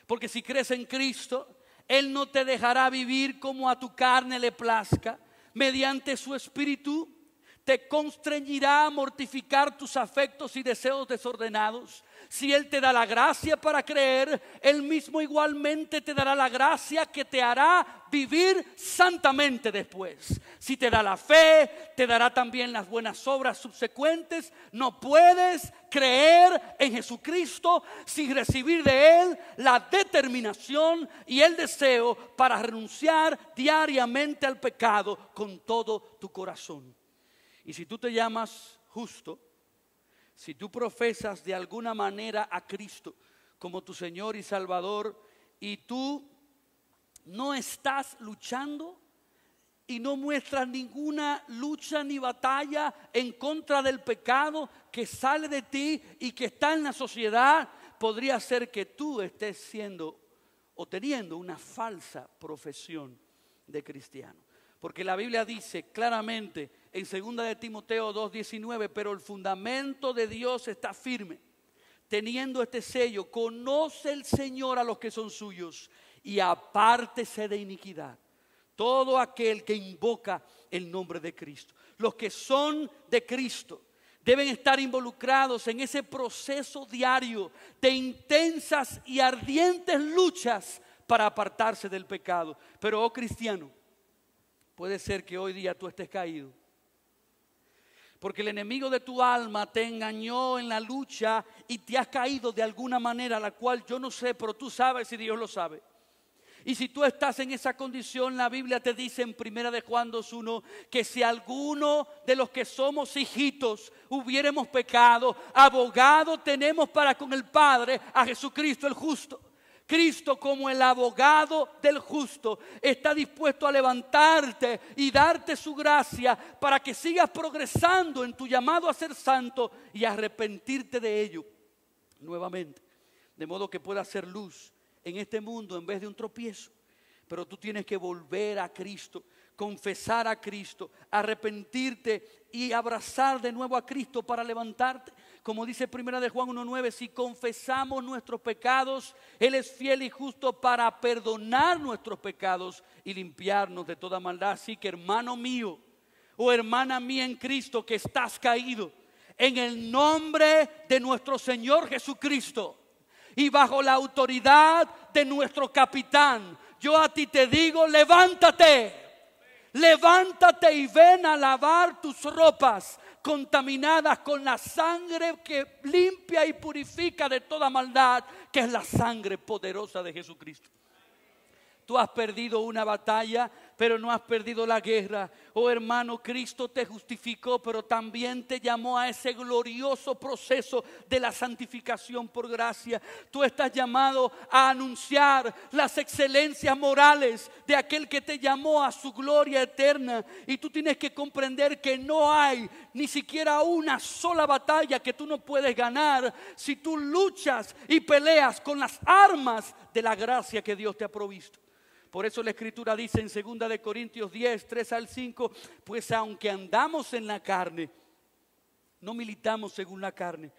porque si crees en Cristo, Él no te dejará vivir como a tu carne le plazca. Mediante su Espíritu te constreñirá a mortificar tus afectos y deseos desordenados. Si Él te da la gracia para creer, Él mismo igualmente te dará la gracia que te hará vivir santamente después. Si te da la fe, te dará también las buenas obras subsecuentes. No puedes creer en Jesucristo sin recibir de Él la determinación y el deseo para renunciar diariamente al pecado con todo tu corazón. Y si tú te llamas justo, si tú profesas de alguna manera a Cristo como tu Señor y Salvador, y tú no estás luchando y no muestras ninguna lucha ni batalla en contra del pecado que sale de ti y que está en la sociedad, podría ser que tú estés siendo o teniendo una falsa profesión de cristiano. Porque la Biblia dice claramente en 2 de Timoteo 2:19, pero el fundamento de Dios está firme, teniendo este sello: conoce el Señor a los que son suyos y apártese de iniquidad todo aquel que invoca el nombre de Cristo. Los que son de Cristo deben estar involucrados en ese proceso diario de intensas y ardientes luchas para apartarse del pecado. Pero, oh cristiano, puede ser que hoy día tú estés caído, porque el enemigo de tu alma te engañó en la lucha y te has caído de alguna manera, la cual yo no sé, pero tú sabes y Dios lo sabe. Y si tú estás en esa condición, la Biblia te dice en 1 de Juan 2:1 que si alguno de los que somos hijitos hubiéremos pecado, abogado tenemos para con el Padre a Jesucristo el justo. Cristo, como el abogado del justo, está dispuesto a levantarte y darte su gracia para que sigas progresando en tu llamado a ser santo y arrepentirte de ello nuevamente, de modo que puedas ser luz en este mundo en vez de un tropiezo. Pero tú tienes que volver a Cristo, confesar a Cristo, arrepentirte y abrazar de nuevo a Cristo para levantarte. Como dice 1 de Juan 1:9, si confesamos nuestros pecados, Él es fiel y justo para perdonar nuestros pecados y limpiarnos de toda maldad. Así que, hermano mío o hermana mía en Cristo que estás caído, en el nombre de nuestro Señor Jesucristo y bajo la autoridad de nuestro capitán, yo a ti te digo: levántate, levántate y ven a lavar tus ropas contaminadas con la sangre que limpia y purifica de toda maldad, que es la sangre poderosa de Jesucristo. Tú has perdido una batalla, pero no has perdido la guerra. Oh hermano, Cristo te justificó, pero también te llamó a ese glorioso proceso de la santificación por gracia. Tú estás llamado a anunciar las excelencias morales de aquel que te llamó a su gloria eterna. Y tú tienes que comprender que no hay ni siquiera una sola batalla que tú no puedes ganar si tú luchas y peleas con las armas de la gracia que Dios te ha provisto. Por eso la Escritura dice en 2 de Corintios 10, 3-5, pues aunque andamos en la carne, no militamos según la carne,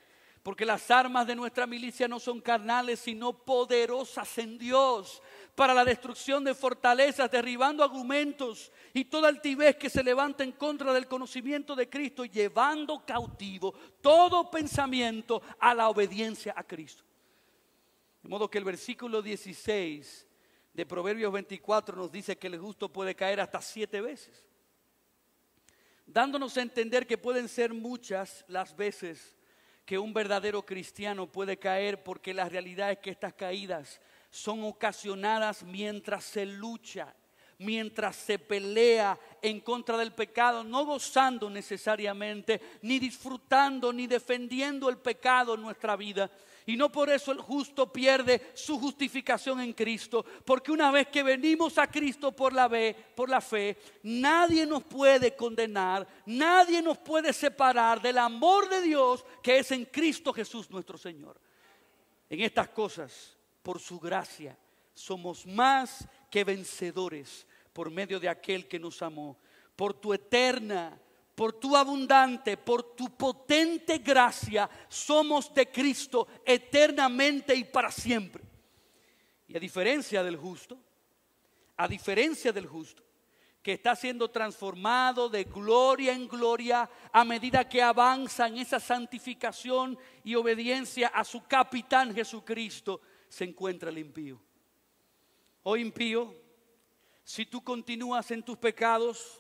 porque las armas de nuestra milicia no son carnales, sino poderosas en Dios, para la destrucción de fortalezas, derribando argumentos y toda altivez que se levanta en contra del conocimiento de Cristo, llevando cautivo todo pensamiento a la obediencia a Cristo. De modo que el versículo 16 de Proverbios 24 nos dice que el justo puede caer hasta 7 veces, dándonos a entender que pueden ser muchas las veces que un verdadero cristiano puede caer, porque la realidad es que estas caídas son ocasionadas mientras se lucha, mientras se pelea en contra del pecado, no gozando necesariamente, ni disfrutando, ni defendiendo el pecado en nuestra vida. Y no por eso el justo pierde su justificación en Cristo, porque una vez que venimos a Cristo por la fe, nadie nos puede condenar, nadie nos puede separar del amor de Dios que es en Cristo Jesús nuestro Señor. En estas cosas, por su gracia, somos más que vencedores por medio de aquel que nos amó. Por tu eterna, por tu abundante, por tu potente gracia, somos de Cristo eternamente y para siempre. Y a diferencia del justo, que está siendo transformado de gloria en gloria a medida que avanza en esa santificación y obediencia a su capitán Jesucristo, se encuentra el impío. Oh impío, si tú continúas en tus pecados,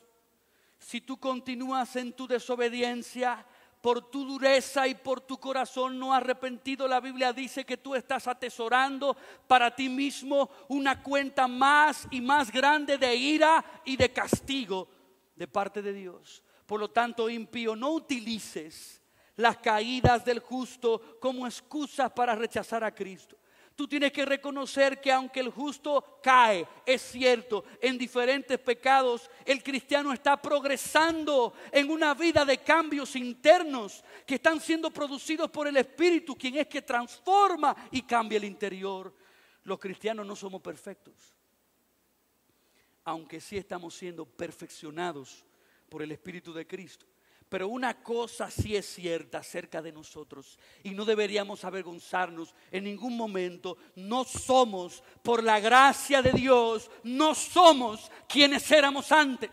si tú continúas en tu desobediencia, por tu dureza y por tu corazón no arrepentido, la Biblia dice que tú estás atesorando para ti mismo una cuenta más y más grande de ira y de castigo de parte de Dios. Por lo tanto, impío, no utilices las caídas del justo como excusas para rechazar a Cristo. Tú tienes que reconocer que aunque el justo cae, es cierto, en diferentes pecados, el cristiano está progresando en una vida de cambios internos que están siendo producidos por el Espíritu, quien es que transforma y cambia el interior. Los cristianos no somos perfectos, aunque sí estamos siendo perfeccionados por el Espíritu de Cristo. Pero una cosa sí es cierta acerca de nosotros, y no deberíamos avergonzarnos en ningún momento: no somos, por la gracia de Dios, no somos quienes éramos antes.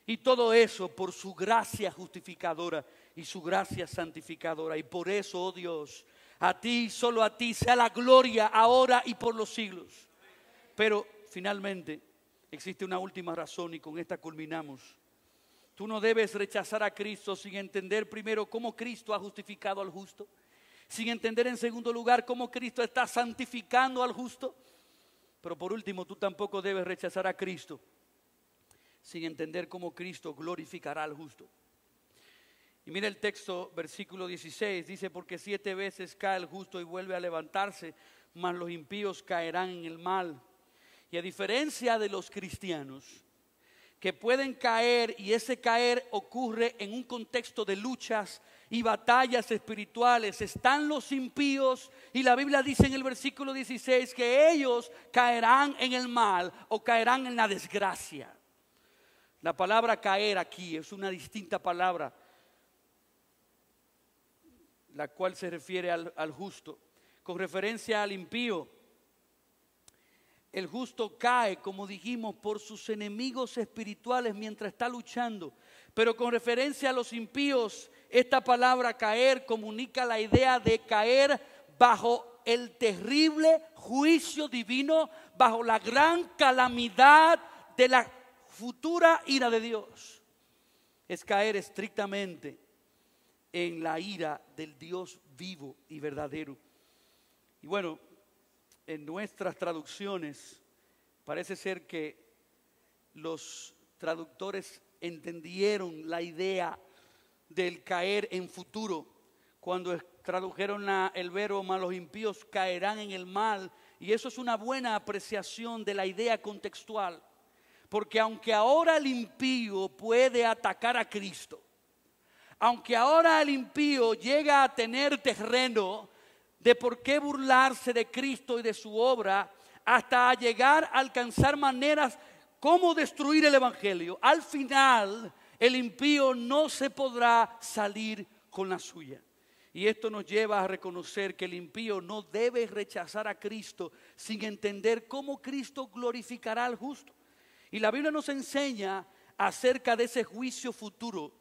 Y todo eso por su gracia justificadora y su gracia santificadora. Y por eso, oh Dios, a ti, solo a ti, sea la gloria ahora y por los siglos. Pero finalmente existe una última razón, y con esta culminamos. Tú no debes rechazar a Cristo sin entender primero cómo Cristo ha justificado al justo, sin entender en segundo lugar cómo Cristo está santificando al justo. Pero por último, tú tampoco debes rechazar a Cristo sin entender cómo Cristo glorificará al justo. Y mira el texto, versículo 16, dice: porque 7 veces cae el justo y vuelve a levantarse, mas los impíos caerán en el mal. Y a diferencia de los cristianos, que pueden caer, y ese caer ocurre en un contexto de luchas y batallas espirituales, están los impíos, y la Biblia dice en el versículo 16 que ellos caerán en el mal o caerán en la desgracia. La palabra caer aquí es una distinta palabra, la cual se refiere al justo. Con referencia al impío, el justo cae, como dijimos, por sus enemigos espirituales mientras está luchando. Pero con referencia a los impíos, esta palabra caer comunica la idea de caer bajo el terrible juicio divino, bajo la gran calamidad de la futura ira de Dios. Es caer estrictamente en la ira del Dios vivo y verdadero. Y bueno, en nuestras traducciones parece ser que los traductores entendieron la idea del caer en futuro cuando tradujeron el verbo: mas los impíos caerán en el mal. Y eso es una buena apreciación de la idea contextual, porque aunque ahora el impío puede atacar a Cristo, aunque ahora el impío llega a tener terreno de por qué burlarse de Cristo y de su obra, hasta llegar a alcanzar maneras como destruir el evangelio, al final el impío no se podrá salir con la suya. Y esto nos lleva a reconocer que el impío no debe rechazar a Cristo sin entender cómo Cristo glorificará al justo. Y la Biblia nos enseña acerca de ese juicio futuro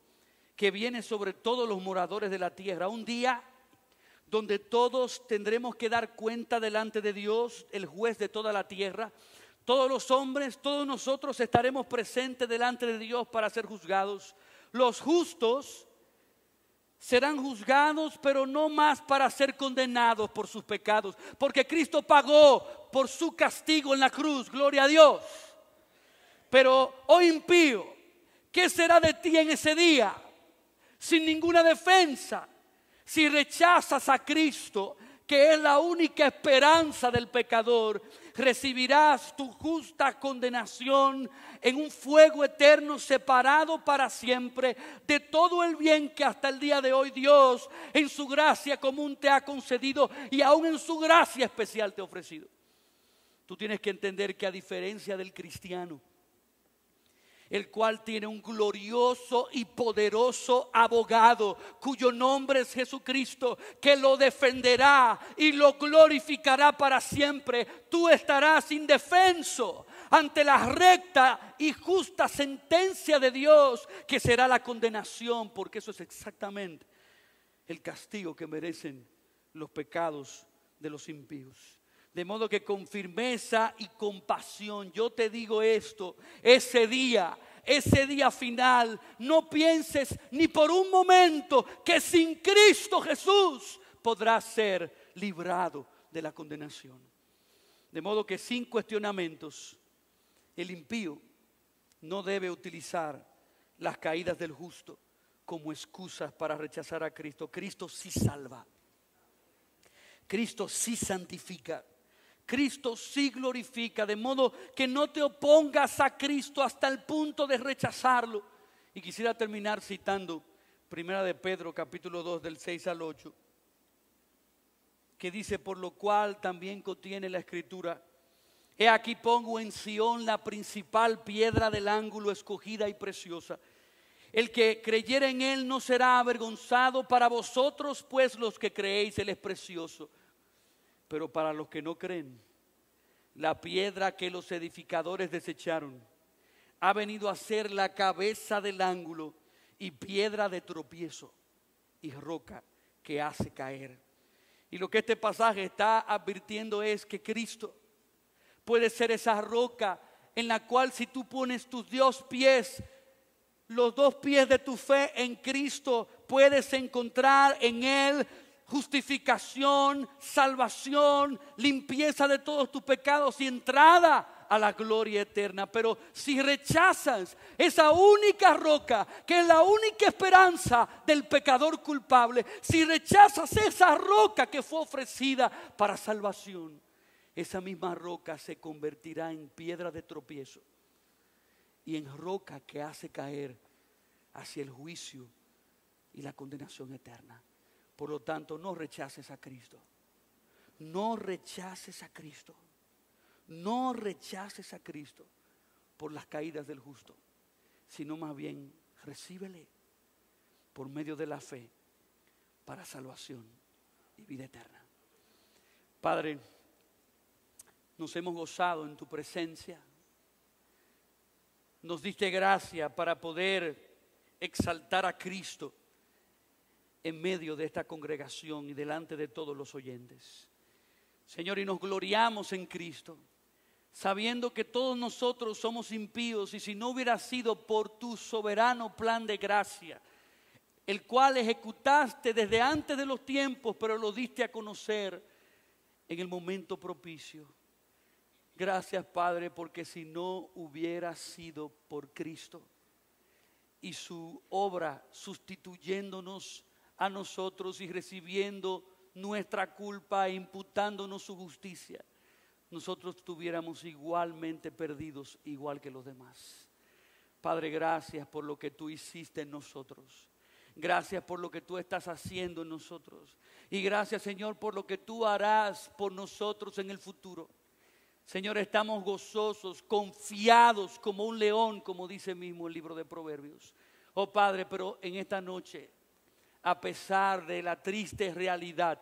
que viene sobre todos los moradores de la tierra. Un día donde todos tendremos que dar cuenta delante de Dios, el juez de toda la tierra. Todos los hombres, todos nosotros estaremos presentes delante de Dios para ser juzgados. Los justos serán juzgados, pero no más para ser condenados por sus pecados, porque Cristo pagó por su castigo en la cruz, gloria a Dios. Pero, oh impío, ¿qué será de ti en ese día? Sin ninguna defensa, si rechazas a Cristo, que es la única esperanza del pecador, recibirás tu justa condenación en un fuego eterno separado para siempre de todo el bien que hasta el día de hoy Dios en su gracia común te ha concedido y aún en su gracia especial te ha ofrecido. Tú tienes que entender que a diferencia del cristiano, el cual tiene un glorioso y poderoso abogado, cuyo nombre es Jesucristo, que lo defenderá y lo glorificará para siempre. Tú estarás indefenso ante la recta y justa sentencia de Dios, que será la condenación, porque eso es exactamente el castigo que merecen los pecados de los impíos. De modo que con firmeza y compasión yo te digo esto, ese día final, no pienses ni por un momento que sin Cristo Jesús podrás ser librado de la condenación. De modo que sin cuestionamientos, el impío no debe utilizar las caídas del justo como excusas para rechazar a Cristo. Cristo sí salva, Cristo sí santifica, Cristo sí glorifica, de modo que no te opongas a Cristo hasta el punto de rechazarlo. Y quisiera terminar citando 1 de Pedro capítulo 2 del 6 al 8, que dice: por lo cual también contiene la escritura: he aquí pongo en Sión la principal piedra del ángulo, escogida y preciosa. El que creyere en él no será avergonzado. Para vosotros pues los que creéis, él es precioso. Pero para los que no creen, la piedra que los edificadores desecharon ha venido a ser la cabeza del ángulo y piedra de tropiezo y roca que hace caer. Y lo que este pasaje está advirtiendo es que Cristo puede ser esa roca en la cual, si tú pones tus dos pies, los dos pies de tu fe en Cristo, puedes encontrar en Él justificación, salvación, limpieza de todos tus pecados y entrada a la gloria eterna. Pero si rechazas esa única roca, que es la única esperanza del pecador culpable, si rechazas esa roca que fue ofrecida para salvación, esa misma roca se convertirá en piedra de tropiezo y en roca que hace caer hacia el juicio y la condenación eterna. Por lo tanto, no rechaces a Cristo. No rechaces a Cristo. No rechaces a Cristo por las caídas del justo, sino más bien recíbele por medio de la fe para salvación y vida eterna. Padre, nos hemos gozado en tu presencia. Nos diste gracia para poder exaltar a Cristo en medio de esta congregación y delante de todos los oyentes. Señor, y nos gloriamos en Cristo, sabiendo que todos nosotros somos impíos, y si no hubiera sido por tu soberano plan de gracia, el cual ejecutaste desde antes de los tiempos, pero lo diste a conocer en el momento propicio. Gracias, Padre, porque si no hubiera sido por Cristo y su obra sustituyéndonos a nosotros y recibiendo nuestra culpa e imputándonos su justicia, nosotros estuviéramos igualmente perdidos, igual que los demás. Padre, gracias por lo que tú hiciste en nosotros. Gracias por lo que tú estás haciendo en nosotros. Y gracias, Señor, por lo que tú harás por nosotros en el futuro. Señor, estamos gozosos, confiados como un león, como dice mismo el libro de Proverbios. Oh Padre, pero en esta noche, a pesar de la triste realidad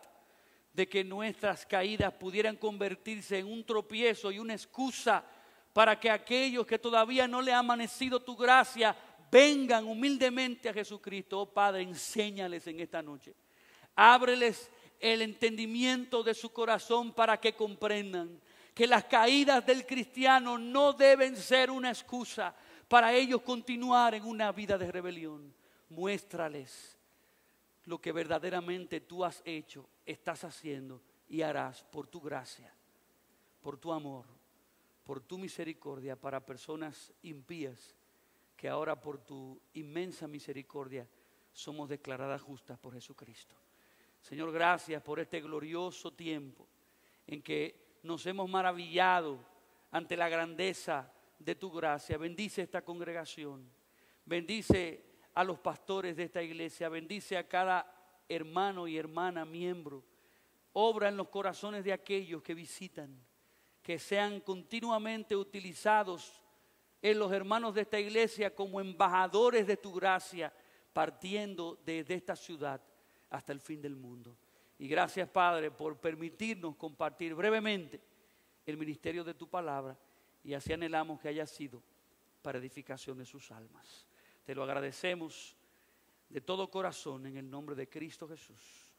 de que nuestras caídas pudieran convertirse en un tropiezo y una excusa para que aquellos que todavía no le ha amanecido tu gracia vengan humildemente a Jesucristo. Oh Padre, enséñales en esta noche. Ábreles el entendimiento de su corazón para que comprendan que las caídas del cristiano no deben ser una excusa para ellos continuar en una vida de rebelión. Muéstrales lo que verdaderamente tú has hecho, estás haciendo y harás por tu gracia, por tu amor, por tu misericordia para personas impías que ahora por tu inmensa misericordia somos declaradas justas por Jesucristo. Señor, gracias por este glorioso tiempo en que nos hemos maravillado ante la grandeza de tu gracia. Bendice esta congregación, bendice a los pastores de esta iglesia, bendice a cada hermano y hermana miembro. Obra en los corazones de aquellos que visitan, que sean continuamente utilizados en los hermanos de esta iglesia como embajadores de tu gracia, partiendo desde esta ciudad hasta el fin del mundo. Y gracias, Padre, por permitirnos compartir brevemente el ministerio de tu palabra, y así anhelamos que haya sido para edificación de sus almas. Te lo agradecemos de todo corazón en el nombre de Cristo Jesús.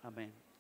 Amén.